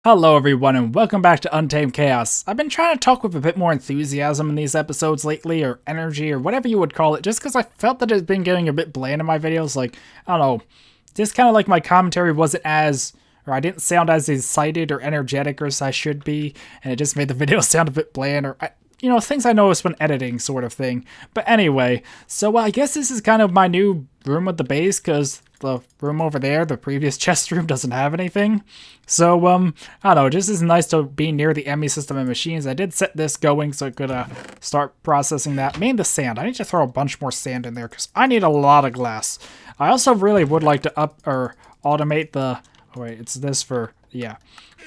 Hello everyone and welcome back to Untamed Chaos. I've been trying to talk with a bit more enthusiasm in these episodes lately, or energy, or whatever you would call it, just because I felt that it's been getting a bit bland in my videos. Like, I don't know, just kind of like my commentary wasn't as, or I didn't sound as excited or energetic as I should be, and it just made the video sound a bit bland, or things I notice when editing sort of thing. But anyway, so I guess this is kind of my new room with the base, because the room over there, the previous chest room, doesn't have anything. So, I don't know, just is nice to be near the ME system and machines. I did set this going so I could start processing that. Mainly the sand. I need to throw a bunch more sand in there because I need a lot of glass. I also really would like to automate the... Oh wait, it's this for... Yeah.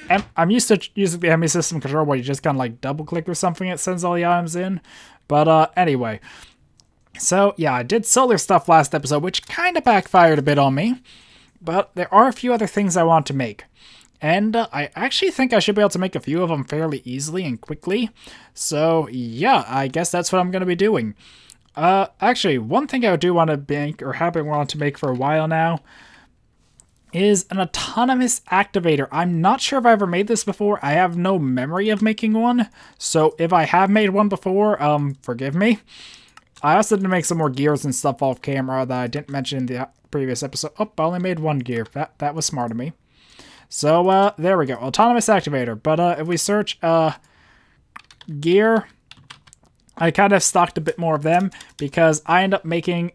And I'm used to using the ME system control where you just kind of like double click or something, it sends all the items in. But anyway. So yeah, I did solar stuff last episode, which kind of backfired a bit on me. But there are a few other things I want to make. And I actually think I should be able to make a few of them fairly easily and quickly. So yeah, I guess that's what I'm going to be doing. Actually, one thing I do want to make, or have been wanting to make for a while now, is an autonomous activator. I'm not sure if I ever made this before. I have no memory of making one. So if I have made one before, forgive me. I also did make some more gears and stuff off camera that I didn't mention in the previous episode. Oh, I only made one gear. That was smart of me. So, there we go. Autonomous activator. But, if we search, gear, I kind of stocked a bit more of them because I end up making,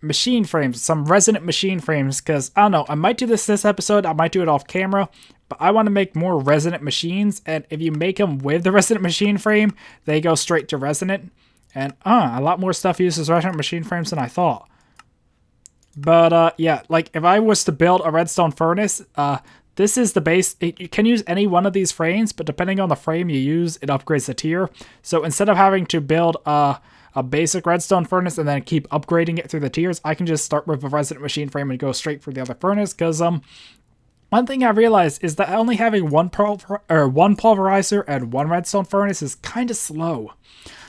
machine frames, some resonant machine frames, because, I don't know, I might do this episode, I might do it off camera, but I want to make more resonant machines, and if you make them with the resonant machine frame, they go straight to resonant, and, a lot more stuff uses resonant machine frames than I thought. But, yeah, like, if I was to build a redstone furnace, this is the base. You can use any one of these frames, but depending on the frame you use, it upgrades the tier. So instead of having to build a basic redstone furnace and then keep upgrading it through the tiers, I can just start with a resonant machine frame and go straight for the other furnace, because, one thing I realized is that only having one pulverizer and one redstone furnace is kind of slow.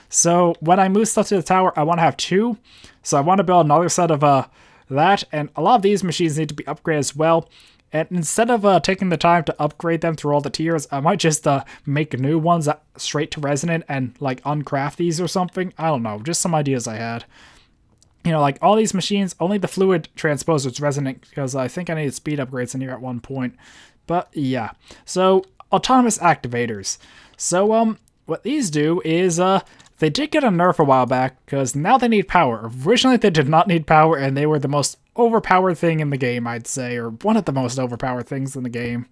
So when I move stuff to the tower, I want to have two. So I want to build another set of that, and a lot of these machines need to be upgraded as well. And instead of taking the time to upgrade them through all the tiers, I might just make new ones straight to resonant and like uncraft these or something. I don't know, just some ideas I had. You know, like all these machines, only the fluid transposer is resonant because I think I needed speed upgrades in here at one point. But yeah, so autonomous activators. So what these do is they did get a nerf a while back because now they need power. Originally they did not need power and they were the most overpowered thing in the game, I'd say, or one of the most overpowered things in the game.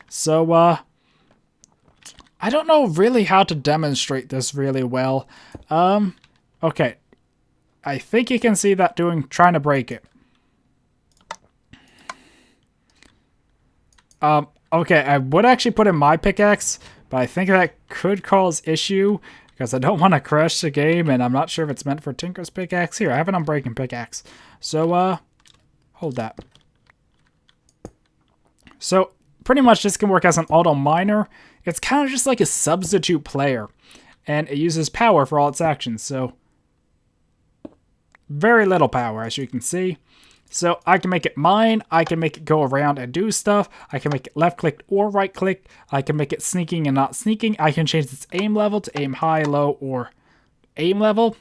So I don't know really how to demonstrate this really well. Okay. I think you can see that trying to break it. Okay, I would actually put in my pickaxe, but I think that could cause issue because I don't want to crash the game, and I'm not sure if it's meant for Tinker's pickaxe. Here, I have an unbreaking pickaxe. So, hold that. So, pretty much this can work as an auto miner. It's kind of just like a substitute player, and it uses power for all its actions, so very little power, as you can see. So I can make it mine, I can make it go around and do stuff, I can make it left click or right click, I can make it sneaking and not sneaking, I can change its aim level to aim high, low, or aim level.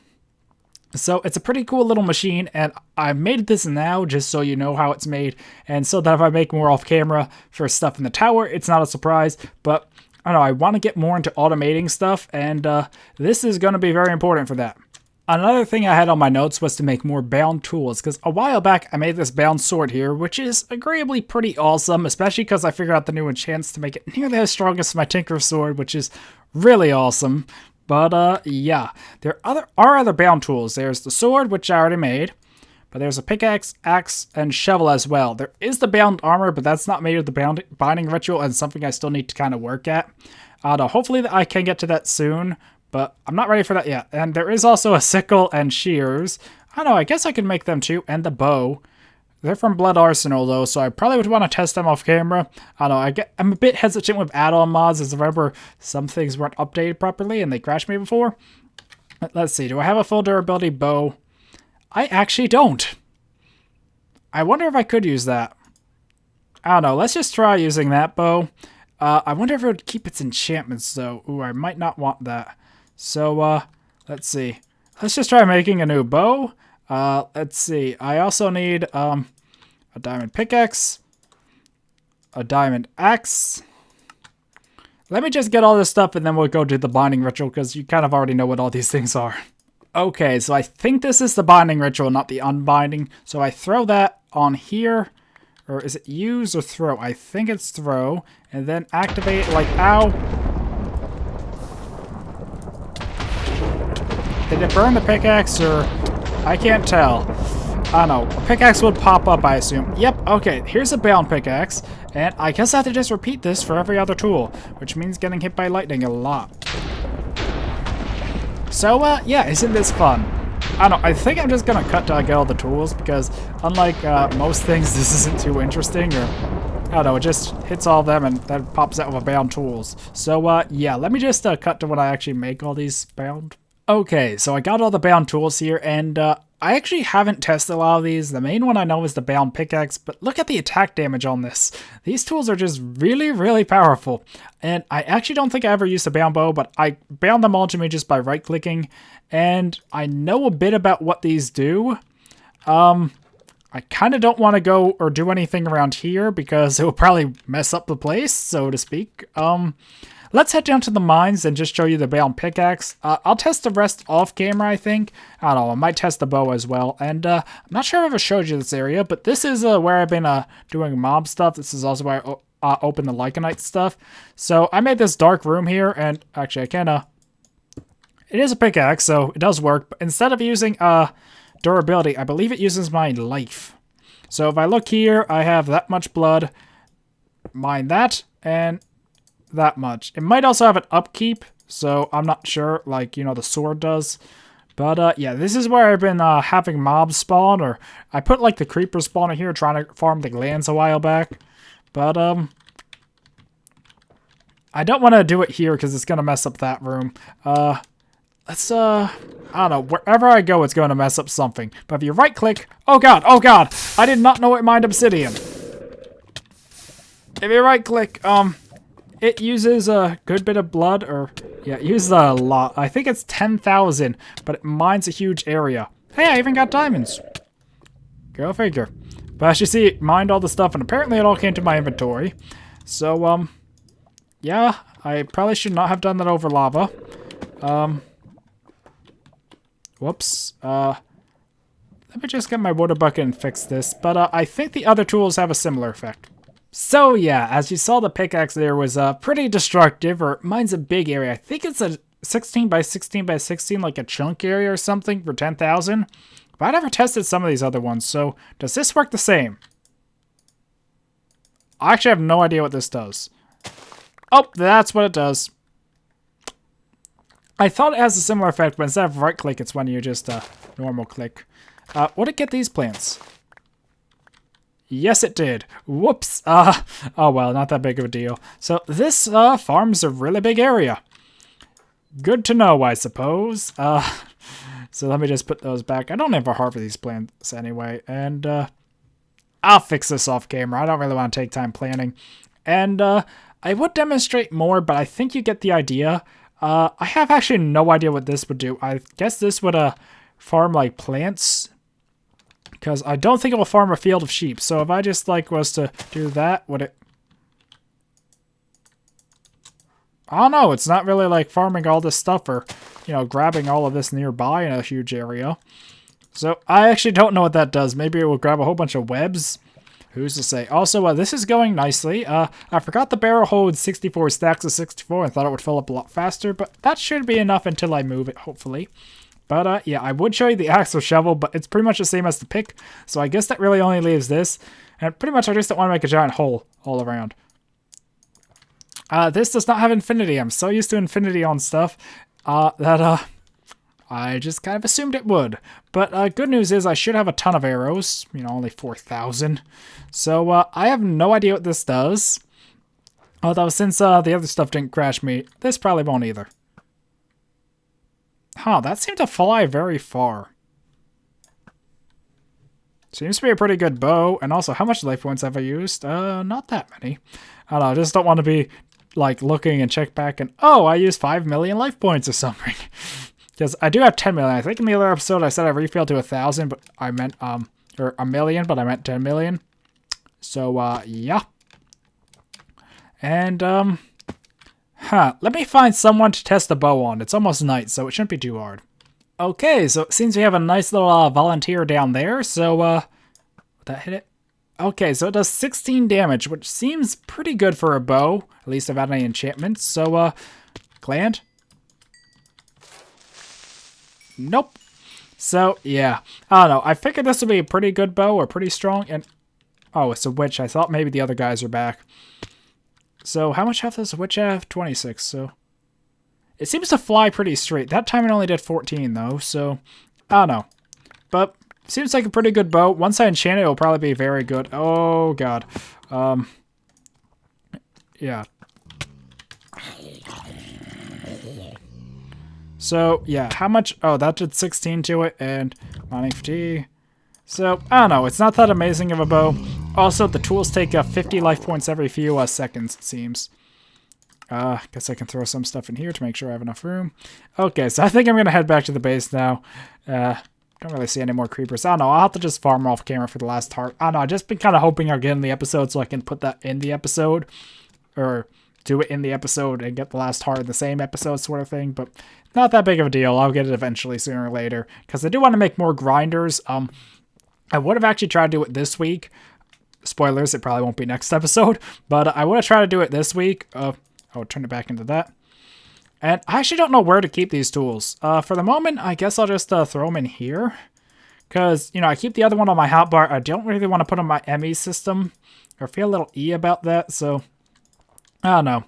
So it's a pretty cool little machine, and I made this now just so you know how it's made, and so that if I make more off camera for stuff in the tower, it's not a surprise. But I don't know, I want to get more into automating stuff, and this is going to be very important for that. Another thing I had on my notes was to make more bound tools, because a while back I made this bound sword here, which is agreeably pretty awesome, especially because I figured out the new enchants to make it nearly as strong as my Tinker sword, which is really awesome. But yeah, there are other bound tools. There's the sword, which I already made, but there's a pickaxe, axe, and shovel as well. There is the bound armor, but that's not made of the binding ritual, and something I still need to kind of work at. Hopefully I can get to that soon, but I'm not ready for that yet. And there is also a sickle and shears. I don't know, I guess I could make them too, and the bow. They're from Blood Arsenal though, so I probably would want to test them off camera. I don't know, I'm a bit hesitant with add-on mods, as I remember some things weren't updated properly and they crashed me before. Let's see, do I have a full durability bow? I actually don't. I wonder if I could use that. I don't know. Let's just try using that bow. I wonder if it would keep its enchantments, though. Ooh, I might not want that. So, let's see. Let's just try making a new bow. Let's see. I also need, a diamond pickaxe. A diamond axe. Let me just get all this stuff and then we'll go do the binding ritual because you kind of already know what all these things are. Okay, so I think this is the binding ritual, not the unbinding. So I throw that on here. Or is it use or throw? I think it's throw. And then activate like, ow. Did it burn the pickaxe or... I can't tell. I don't know. A pickaxe would pop up, I assume. Yep, okay. Here's a bound pickaxe. And I guess I have to just repeat this for every other tool. Which means getting hit by lightning a lot. So, yeah, isn't this fun? I don't know, I think I'm just gonna cut till I get all the tools because unlike most things, this isn't too interesting, or I don't know, it just hits all of them and then pops out with bound tools. So, yeah, let me just cut to when I actually make all these bound. Okay, so I got all the bound tools here, and I actually haven't tested a lot of these. The main one I know is the bound pickaxe, but look at the attack damage on this. These tools are just really, really powerful. And I actually don't think I ever used a bound bow, but I bound them all to me just by right-clicking. And I know a bit about what these do. I kind of don't want to go or do anything around here because it will probably mess up the place, so to speak. Let's head down to the mines and just show you the bound pickaxe. I'll test the rest off camera, I think. I don't know, I might test the bow as well. And I'm not sure if I've ever showed you this area, but this is where I've been doing mob stuff. This is also where I open the Lycanite stuff. So I made this dark room here, and actually I can, it is a pickaxe, so it does work. But instead of using durability, I believe it uses my life. So if I look here, I have that much blood. Mine that, and... that much. It might also have an upkeep, so I'm not sure, like, you know, the sword does. But, yeah, this is where I've been having mobs spawn, or I put, like, the creeper spawner here trying to farm the glands a while back. But, I don't want to do it here because it's going to mess up that room. Let's, I don't know, wherever I go, it's going to mess up something. But if you right-click... oh, God! I did not know it mined obsidian. If you right-click, it uses a good bit of blood, or, yeah, it uses a lot. I think it's 10,000, but it mines a huge area. Hey, I even got diamonds. Go figure. But as you see, it mined all the stuff, and apparently it all came to my inventory. So, yeah, I probably should not have done that over lava. Whoops. Let me just get my water bucket and fix this. But, I think the other tools have a similar effect. So yeah, as you saw, the pickaxe there was pretty destructive, or mine's a big area. I think it's a 16 by 16 by 16, like a chunk area or something for 10,000. But I never tested some of these other ones, so does this work the same? I actually have no idea what this does. Oh, that's what it does. I thought it has a similar effect, but instead of right click, it's when you just normal click. Would it get these plants? Yes, it did. Whoops. Oh, well, not that big of a deal. So this farm's a really big area. Good to know, I suppose. So let me just put those back. I don't ever harvest these plants anyway. And I'll fix this off camera. I don't really want to take time planning. And I would demonstrate more, but I think you get the idea. I have actually no idea what this would do. I guess this would farm like plants. Because I don't think it will farm a field of sheep. So if I just like was to do that, would it... I don't know. It's not really like farming all this stuff or, you know, grabbing all of this nearby in a huge area. So I actually don't know what that does. Maybe it will grab a whole bunch of webs. Who's to say? Also, this is going nicely. I forgot the barrel holds 64 stacks of 64. I thought it would fill up a lot faster. But that should be enough until I move it, hopefully. But, yeah, I would show you the axe or shovel, but it's pretty much the same as the pick. So I guess that really only leaves this. And pretty much I just don't want to make a giant hole all around. This does not have infinity. I'm so used to infinity on stuff that I just kind of assumed it would. But good news is I should have a ton of arrows. You know, only 4,000. So I have no idea what this does. Although since the other stuff didn't crash me, this probably won't either. Huh, that seemed to fly very far. Seems to be a pretty good bow. And also, how much life points have I used? Not that many. I don't know, I just don't want to be, like, looking and check back and, oh, I used 5 million life points or something. Because I do have 10 million. I think in the other episode I said I refilled to 1,000, but I meant, or a million, but I meant 10 million. So, yeah. And, let me find someone to test the bow on. It's almost night, so it shouldn't be too hard. Okay, so it seems we have a nice little volunteer down there, so, would that hit it? Okay, so it does 16 damage, which seems pretty good for a bow, at least without any enchantments, so, Gland? Nope. So, yeah, I don't know, I figured this would be a pretty good bow, or pretty strong, and, oh, it's a witch, I thought maybe the other guys are back. So, how much health does a witch have? 26, so... It seems to fly pretty straight. That time it only did 14, though, so... I don't know. But, seems like a pretty good bow. Once I enchant it, it'll probably be very good. Oh, God. Yeah. So, yeah, how much... Oh, that did 16 to it, and... Mining fatigue. So, I don't know. It's not that amazing of a bow. Also, the tools take 50 life points every few seconds, it seems. Guess I can throw some stuff in here to make sure I have enough room. Okay, so I think I'm going to head back to the base now. Don't really see any more creepers. I don't know. I'll have to just farm off camera for the last heart. I don't know. I've just been kind of hoping I'll get in the episode so I can put that in the episode. Or do it in the episode and get the last heart in the same episode sort of thing. But not that big of a deal. I'll get it eventually sooner or later. Because I do want to make more grinders. I would have actually tried to do it this week. Spoilers, it probably won't be next episode. But I would have tried to do it this week. I'll turn it back into that. And I actually don't know where to keep these tools. For the moment, I guess I'll just throw them in here. Because, you know, I keep the other one on my hotbar. I don't really want to put on my ME system. I feel a little E about that, so... I don't know.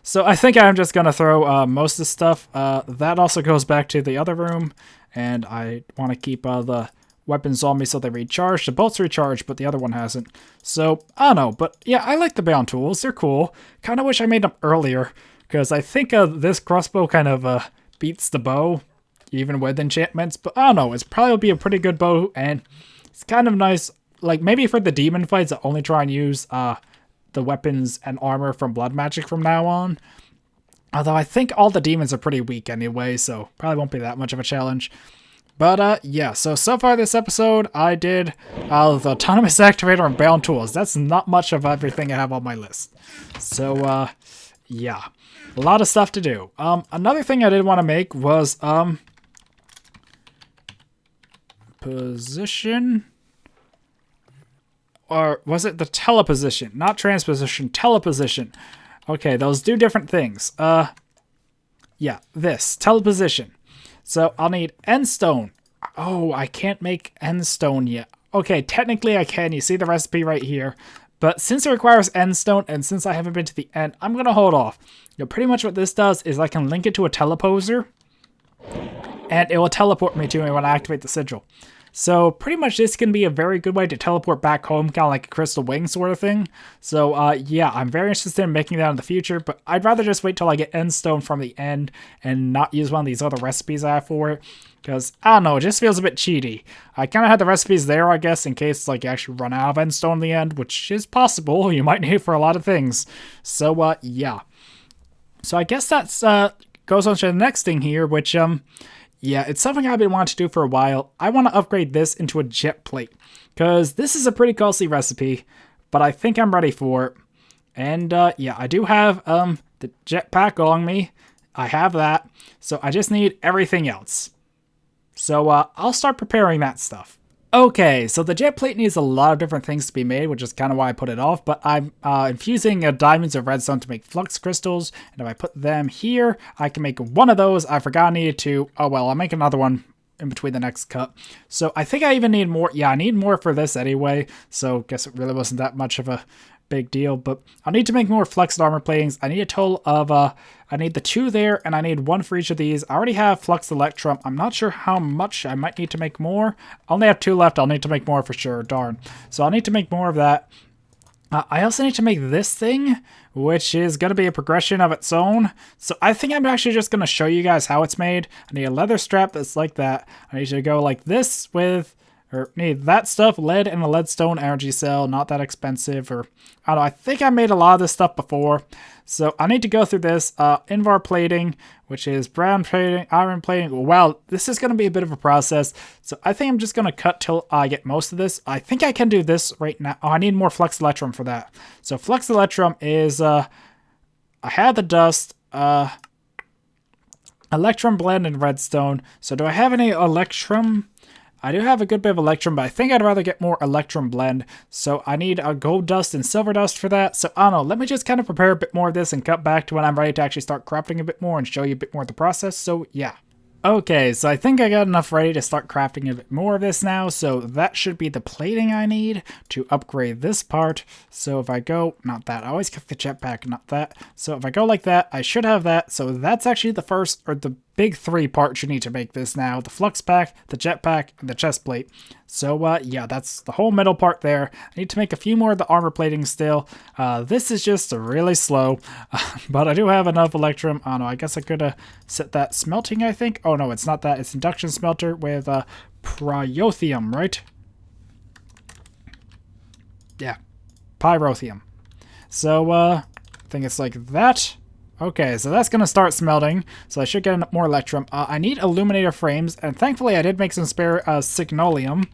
So I think I'm just going to throw most of the stuff. That also goes back to the other room. And I want to keep the weapons on me so they recharge. The bolts recharge, but the other one hasn't. So, I don't know. But yeah, I like the bound tools. They're cool. Kind of wish I made them earlier. Because I think this crossbow kind of beats the bow. Even with enchantments. But I don't know. It's probably will be a pretty good bow. And it's kind of nice. Like, maybe for the demon fights, I'll only try and use the weapons and armor from blood magic from now on. Although I think all the demons are pretty weak anyway. So, probably won't be that much of a challenge. But, yeah, so far this episode, I did the Autonomous Activator and Bound Tools. That's not much of everything I have on my list. So, yeah, a lot of stuff to do. Another thing I did want to make was, position, or was it the teleposition? Not transposition, teleposition. Okay, those do different things. Yeah, this, teleposition. So I'll need endstone. Oh, I can't make endstone yet. Okay, technically I can. You see the recipe right here. But since it requires endstone and since I haven't been to the end, I'm going to hold off. You know, pretty much what this does is I can link it to a teleposer. And it will teleport me to me when I activate the sigil. So pretty much this can be a very good way to teleport back home, kind of like a crystal wing sort of thing. So yeah, I'm very interested in making that in the future, but I'd rather just wait till I get endstone from the end and not use one of these other recipes I have for it. Because, I don't know, it just feels a bit cheaty. I kind of had the recipes there, I guess, in case like you actually run out of endstone in the end, which is possible. You might need it for a lot of things. So yeah. So I guess that's goes on to the next thing here, which yeah, it's something I've been wanting to do for a while. I want to upgrade this into a Jetplate, because this is a pretty costly recipe, but I think I'm ready for it. And yeah, I do have the Jetpack on me. I have that, so I just need everything else. So I'll start preparing that stuff. Okay, so the Jetplate needs a lot of different things to be made, which is kind of why I put it off, but I'm infusing diamonds of redstone to make flux crystals, and if I put them here, I can make one of those. I forgot I needed to. Oh well, I'll make another one in between the next cut. So I think I even need more. Yeah, I need more for this anyway, so guess it really wasn't that much of a big deal, but I'll need to make more flexed armor platings. I need a total of, I need the 2 there, and I need 1 for each of these. I already have flexed electrum. I'm not sure how much. I might need to make more. I only have 2 left. I'll need to make more for sure. Darn. So I'll need to make more of that. I also need to make this thing, which is going to be a progression of its own. So I think I'm actually just going to show you guys how it's made. I need a leather strap that's like that. I need to go like this with, or need that stuff, lead and a leadstone energy cell, not that expensive, or I don't know, I think I made a lot of this stuff before, so I need to go through this, invar plating, which is brown plating, iron plating. Wow, this is going to be a bit of a process, so I think I'm just going to cut till I get most of this. I think I can do this right now. Oh, I need more flux electrum for that. So flux electrum is, I had the dust, electrum blend and redstone. So do I have any electrum? I do have a good bit of electrum, but I think I'd rather get more electrum blend. So I need a gold dust and silver dust for that. So I don't know, let me just kind of prepare a bit more of this and cut back to when I'm ready to actually start crafting a bit more and show you a bit more of the process. So yeah. Okay, so I think I got enough ready to start crafting a bit more of this now, so that should be the plating I need to upgrade this part. So if I go, not that, I always click the jetpack, not that. So if I go like that, I should have that. So that's actually the first, or the big three parts you need to make this now: the flux pack, the jetpack, and the chest plate. So yeah, that's the whole middle part there. I need to make a few more of the armor plating still. This is just really slow, but I do have enough electrum. I don't know, I guess I could set that smelting, I think. Oh no, it's not that, it's induction smelter with pyrotheum, right? Yeah, pyrotheum. So I think it's like that. Okay, so that's going to start smelting, so I should get more electrum. I need illuminator frames, and thankfully I did make some spare signolium.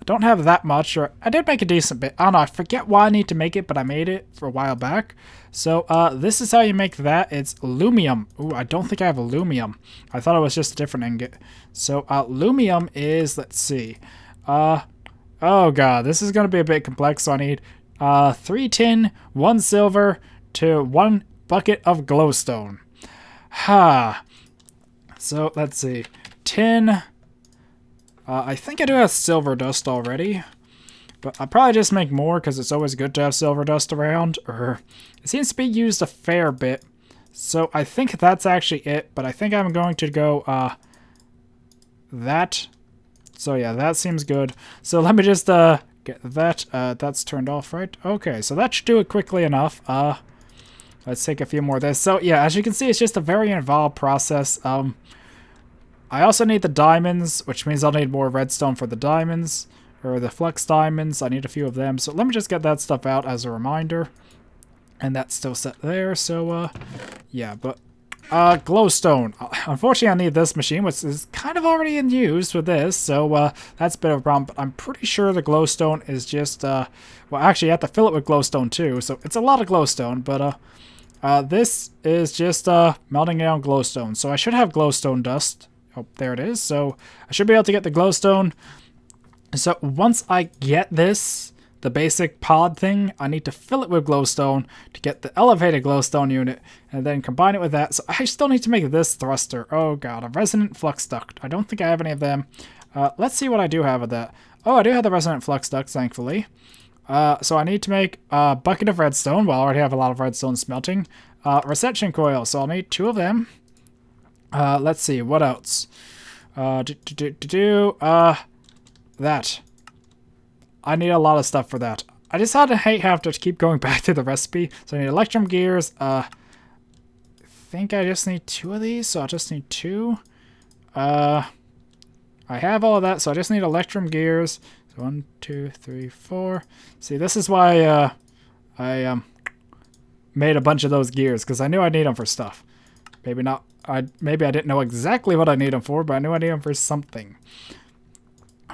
Don't have that much, or I did make a decent bit. I don't know, I forget why I need to make it, but I made it for a while back. So this is how you make that. It's lumium. Ooh, I don't think I have alumium. I thought it was just a different ingot. So lumium is, let's see. Oh god, this is going to be a bit complex, so I need 3 tin, 1 silver, to 1 bucket of glowstone. Ha. So let's see. Tin. I think I do have silver dust already, but I'll probably just make more because it's always good to have silver dust around. Or it seems to be used a fair bit, so I think that's actually it. But I think I'm going to go that. So yeah, that seems good. So let me just get that. That's turned off, right? Okay, so that should do it quickly enough. Let's take a few more of this. So yeah, as you can see, it's just a very involved process. I also need the diamonds, which means I'll need more redstone for the diamonds, or the flux diamonds. I need a few of them. So let me just get that stuff out as a reminder. And that's still set there. So yeah, but glowstone. Unfortunately, I need this machine, which is kind of already in use with this. So that's a bit of a problem. But I'm pretty sure the glowstone is just well, actually, you have to fill it with glowstone too. So it's a lot of glowstone, but this is just melting down glowstone. So I should have glowstone dust. Oh, there it is. So I should be able to get the glowstone. So once I get this, the basic pod thing, I need to fill it with glowstone to get the elevated glowstone unit and then combine it with that. So I still need to make this thruster. Oh god, a resonant flux duct. I don't think I have any of them. Let's see what I do have of that. Oh, I do have the resonant flux duct, thankfully. So I need to make a bucket of redstone. Well, I already have a lot of redstone smelting. Reception coil, so I'll need 2 of them. Let's see, what else? That. I need a lot of stuff for that. I just have to keep going back to the recipe. So I need electrum gears. I think I just need 2 of these, so I'll just need 2. I have all of that, so I just need electrum gears. So 1, 2, 3, 4. See, this is why I made a bunch of those gears, because I knew I'd need them for stuff. Maybe not. Maybe I didn't know exactly what I need them for, but I knew I need them for something.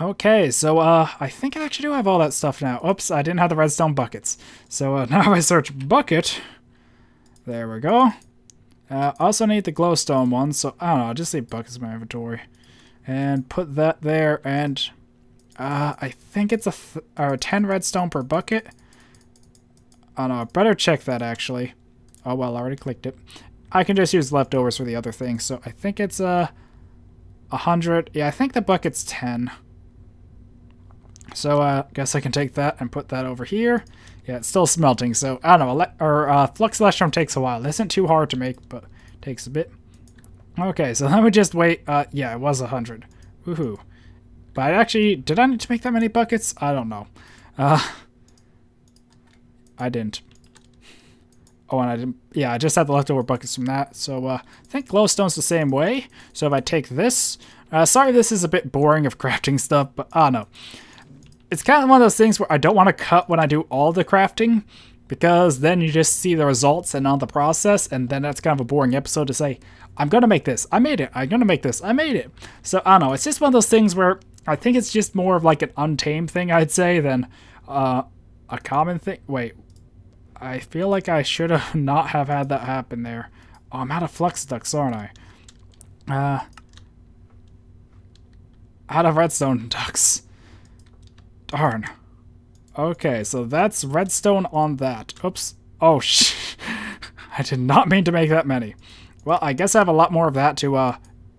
Okay, so I think I actually do have all that stuff now. Oops, I didn't have the redstone buckets. So now I search bucket. There we go. Also need the glowstone one, so I don't know, I'll just leave buckets in my inventory. And put that there, and I think it's a 10 redstone per bucket. Oh no, I better check that actually. Oh well, I already clicked it. I can just use leftovers for the other thing, so I think it's 100. Yeah, I think the bucket's 10. So I guess I can take that and put that over here. Yeah, it's still smelting, so I don't know. Flux electrum takes a while. It isn't too hard to make, but takes a bit. Okay, so let me just wait. Yeah, it was 100. Woohoo. But actually, did I need to make that many buckets? I don't know. I didn't. Oh, and I didn't, yeah, I just had the leftover buckets from that. So I think glowstone's the same way. So if I take this, sorry this is a bit boring of crafting stuff, but I don't know. It's kind of one of those things where I don't want to cut when I do all the crafting, because then you just see the results and not the process, and then that's kind of a boring episode to say, I'm going to make this, I made it, I'm going to make this, I made it. So I don't know, it's just one of those things where I think it's just more of like an Untamed thing, I'd say, than a common thing. Wait, I feel like I should have not have had that happen there. Oh, I'm out of flux ducts, aren't I? Out of redstone ducts. Darn. Okay, so that's redstone on that. Oops. Oh, I did not mean to make that many. Well, I guess I have a lot more of that to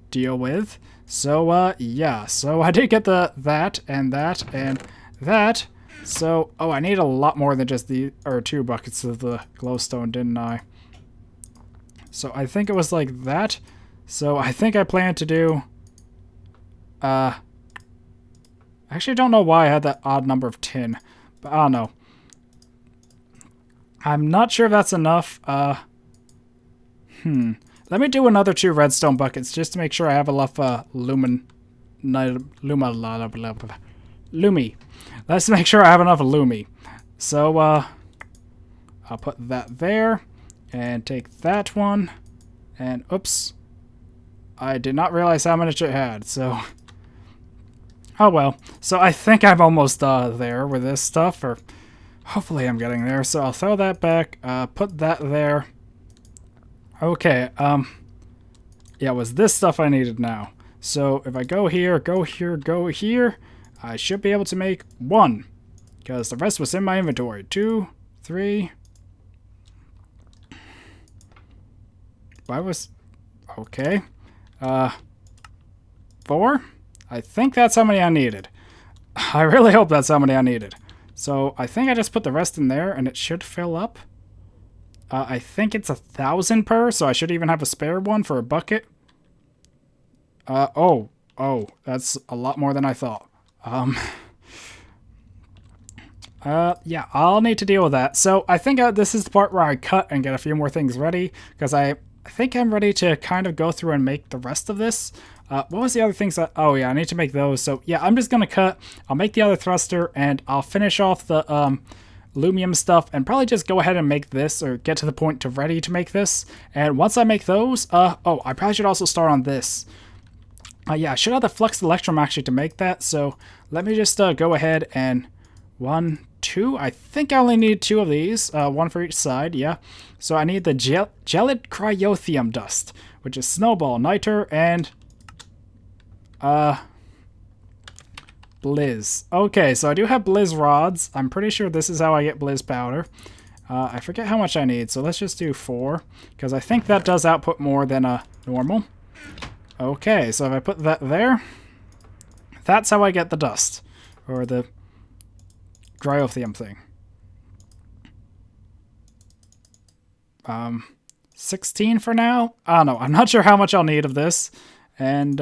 deal with. So, yeah. So I did get that and that and that. So, oh, I need a lot more than just the, or 2 buckets of the glowstone, didn't I? So I think it was like that. So I think I plan to do, I actually don't know why I had that odd number of tin, but I don't know. I'm not sure if that's enough. Let me do another 2 redstone buckets just to make sure I have enough lumi. Let's make sure I have enough lumi. So I'll put that there and take that one. And oops, I did not realize how much it had. So oh well. So I think I'm almost there with this stuff, or hopefully I'm getting there. So I'll throw that back. Put that there. Okay. Yeah, it was this stuff I needed now. So if I go here, go here, go here, I should be able to make 1, because the rest was in my inventory. 2, 3. Why was... Okay. 4? I think that's how many I needed. I really hope that's how many I needed. So I think I just put the rest in there, and it should fill up. I think it's 1,000 per, so I should even have a spare one for a bucket. Oh, that's a lot more than I thought. Yeah, I'll need to deal with that. So I think this is the part where I cut and get a few more things ready, because I think I'm ready to kind of go through and make the rest of this. What was the other things that... Oh, yeah, I need to make those. So, yeah, I'm just going to cut. I'll make the other thruster, and I'll finish off the aluminum stuff, and probably just go ahead and make this, or get to the point to ready to make this. And once I make those... oh, I probably should also start on this. Yeah, I should have the flux electrum actually to make that, so let me just go ahead and 1, 2, I think I only need 2 of these, 1 for each side, yeah. So I need the gelid cryothium dust, which is snowball, niter, and blizz. Okay, so I do have blizz rods. I'm pretty sure this is how I get blizz powder. I forget how much I need, so let's just do 4, because I think that does output more than normal. Okay, so if I put that there, that's how I get the dust, or the cryothium thing. 16 for now? I don't know. I'm not sure how much I'll need of this. And,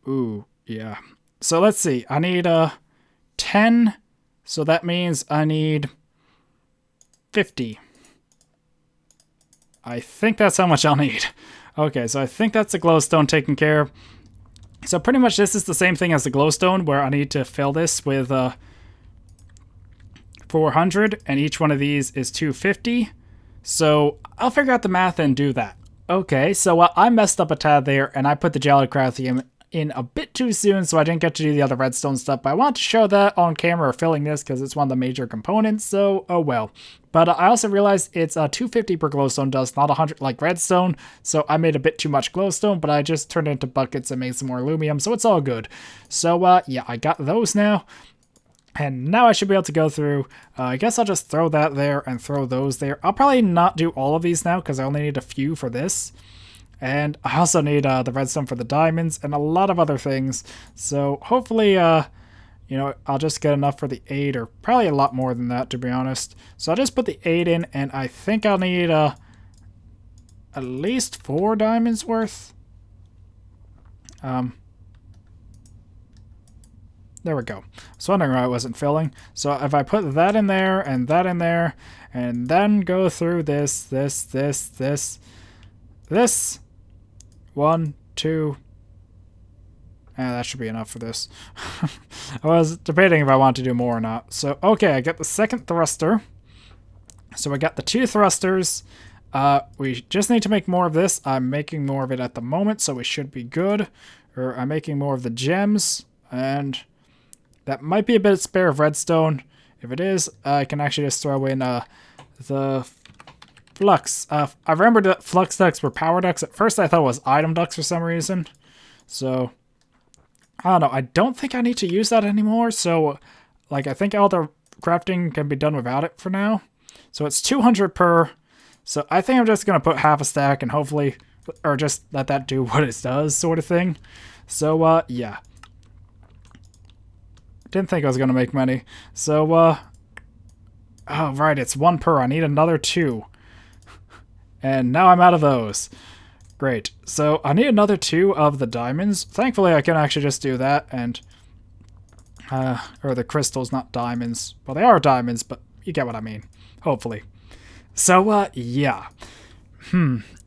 ooh, yeah. So let's see. I need 10, so that means I need 50. I think that's how much I'll need. Okay, so I think that's the glowstone taken care of. So pretty much this is the same thing as the glowstone, where I need to fill this with 400, and each one of these is 250. So I'll figure out the math and do that. Okay, so I messed up a tad there, and I put the gelid cryothium in a bit too soon, so I didn't get to do the other redstone stuff, but I want to show that on camera filling this because it's one of the major components, so oh well. But I also realized it's 250 per glowstone dust, not 100 like redstone, so I made a bit too much glowstone, but I just turned it into buckets and made some more aluminum, so it's all good. So yeah, I got those now. And now I should be able to go through. I guess I'll just throw that there and throw those there. I'll probably not do all of these now because I only need a few for this. And I also need the redstone for the diamonds and a lot of other things. So hopefully, you know, I'll just get enough for the 8, or probably a lot more than that, to be honest. So I'll just put the 8 in, and I think I'll need at least 4 diamonds worth. There we go. I was wondering why it wasn't filling. So if I put that in there, and that in there, and then go through this. 1, 2. That should be enough for this. I was debating if I want to do more or not. So, okay, I got the second thruster. So I got the 2 thrusters. We just need to make more of this. I'm making more of it at the moment, so we should be good. Or I'm making more of the gems, and that might be a bit spare of redstone. If it is, I can actually just throw in the flux. I remember that flux ducts were power ducts. At first I thought it was item ducts for some reason. So, I don't know. I don't think I need to use that anymore. So, like, I think all the crafting can be done without it for now. So it's 200 per. So I think I'm just going to put half a stack and hopefully, or just let that do what it does sort of thing. So, yeah. Didn't think I was going to make many. So, oh, right, it's 1 per. I need another 2. And now I'm out of those. Great. So I need another 2 of the diamonds. Thankfully, I can actually just do that and... or the crystals, not diamonds. Well, they are diamonds, but you get what I mean. Hopefully. So, yeah.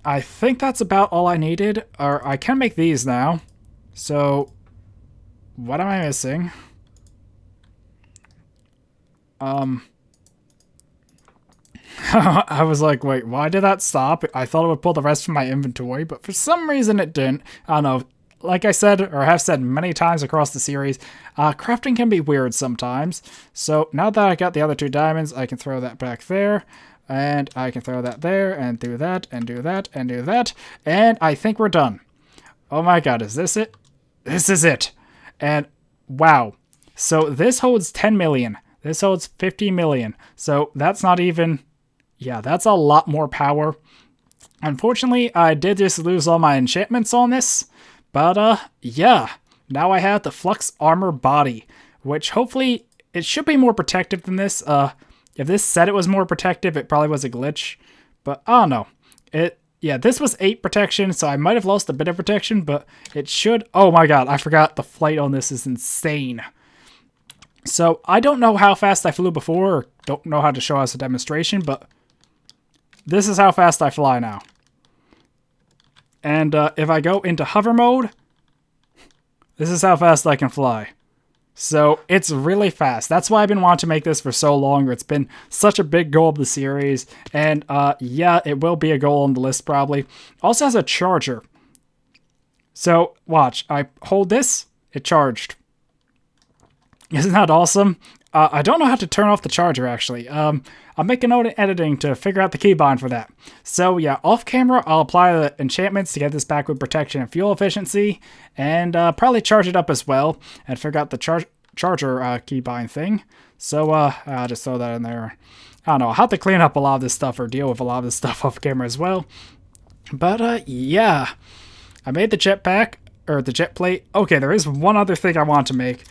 I think that's about all I needed. Or I can make these now. So, what am I missing? I was like, wait, why did that stop? I thought it would pull the rest from my inventory, but for some reason it didn't. I don't know. Like I said, or have said many times across the series, crafting can be weird sometimes. So now that I got the other 2 diamonds, I can throw that back there. And I can throw that there, and do that, and do that, and do that. And I think we're done. Oh my god, is this it? This is it. And wow. So this holds 10 million. This holds 50 million. So that's not even... Yeah, that's a lot more power. Unfortunately, I did just lose all my enchantments on this. But, yeah. Now I have the Flux Armor Body, which hopefully it should be more protective than this. If this said it was more protective, it probably was a glitch. But, I don't know. Yeah, this was 8 protection, so I might have lost a bit of protection, but it should... Oh my god, I forgot the flight on this is insane. So, I don't know how fast I flew before, or don't know how to show us a demonstration, but this is how fast I fly now. And if I go into hover mode, this is how fast I can fly. So, it's really fast. That's why I've been wanting to make this for so long. It's been such a big goal of the series. And, yeah, it will be a goal on the list, probably. Also has a charger. So, watch. I hold this. It charged. Isn't that awesome? I don't know how to turn off the charger, actually. I'll make a note in editing to figure out the keybind for that. So, yeah, off camera, I'll apply the enchantments to get this back with protection and fuel efficiency, and probably charge it up as well, and figure out the charger keybind thing. So, I'll just throw that in there. I don't know, I'll have to clean up a lot of this stuff or deal with a lot of this stuff off camera as well. But, yeah. I made the jetpack, or the jet plate. Okay, there is one other thing I want to make.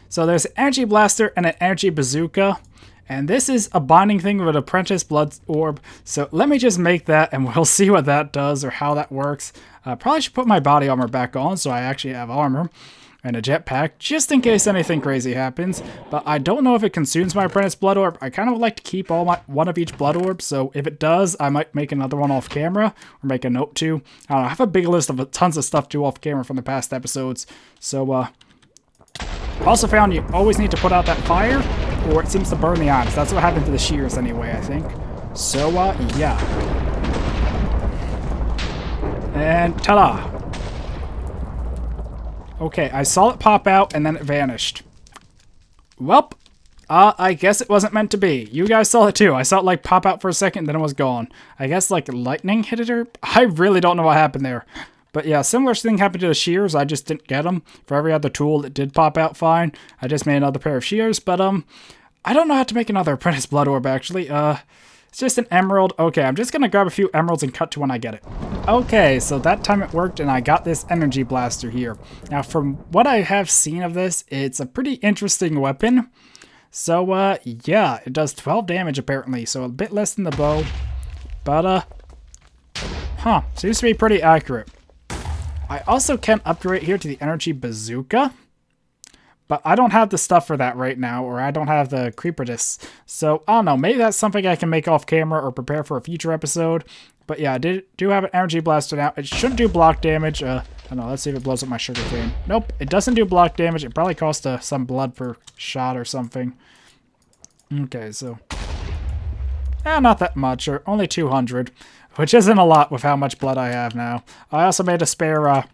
So there's an energy blaster and an energy bazooka, and this is a binding thing with an apprentice blood orb. So let me just make that, and we'll see what that does or how that works. Probably should put my body armor back on so I actually have armor and a jetpack, just in case anything crazy happens. But I don't know if it consumes my apprentice blood orb. I kind of would like to keep one of each blood orb, so if it does, I might make another one off camera or make a note to. I don't know, I have a big list of tons of stuff to do off camera from the past episodes. So, also found you always need to put out that fire, or it seems to burn the items. That's what happened to the shears anyway, I think. So, yeah. And ta-da! Okay, I saw it pop out, and then it vanished. Welp. I guess it wasn't meant to be. You guys saw it too. I saw it, like, pop out for a second, then it was gone. I guess, like, lightning hit it, or... I really don't know what happened there. But yeah, similar thing happened to the shears. I just didn't get them. For every other tool, it did pop out fine. I just made another pair of shears, but I don't know how to make another apprentice blood orb, actually. It's just an emerald. Okay, I'm just gonna grab a few emeralds and cut to when I get it. Okay, so that time it worked, and I got this energy blaster here. Now, from what I have seen of this, it's a pretty interesting weapon. So, yeah, it does 12 damage, apparently, so a bit less than the bow. But, seems to be pretty accurate. I also can upgrade here to the energy bazooka, but I don't have the stuff for that right now, or I don't have the creeper discs. So, I don't know, maybe that's something I can make off camera or prepare for a future episode. But yeah, I do have an energy blaster now. It shouldn't do block damage. I don't know, let's see if it blows up my sugarcane. Nope, it doesn't do block damage. It probably costs some blood per shot or something. Okay, so... not that much, or only 200, which isn't a lot with how much blood I have now. I also made a spare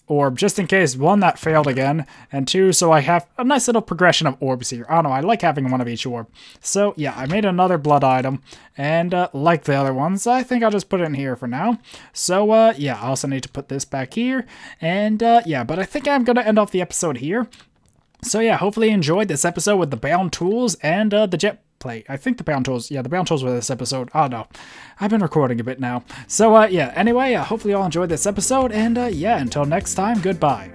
orb, just in case, one, that failed again, and two, so I have a nice little progression of orbs here. I don't know, I like having one of each orb. So, yeah, I made another blood item, and like the other ones, I think I'll just put it in here for now. So, yeah, I also need to put this back here, and, yeah, but I think I'm going to end off the episode here. So, yeah, hopefully you enjoyed this episode with the bound tools and the Jetplate. I think the bound tools, yeah, the bound tools were this episode. Oh, no. I've been recording a bit now. So, yeah, anyway, hopefully you all enjoyed this episode, and, yeah, until next time, goodbye.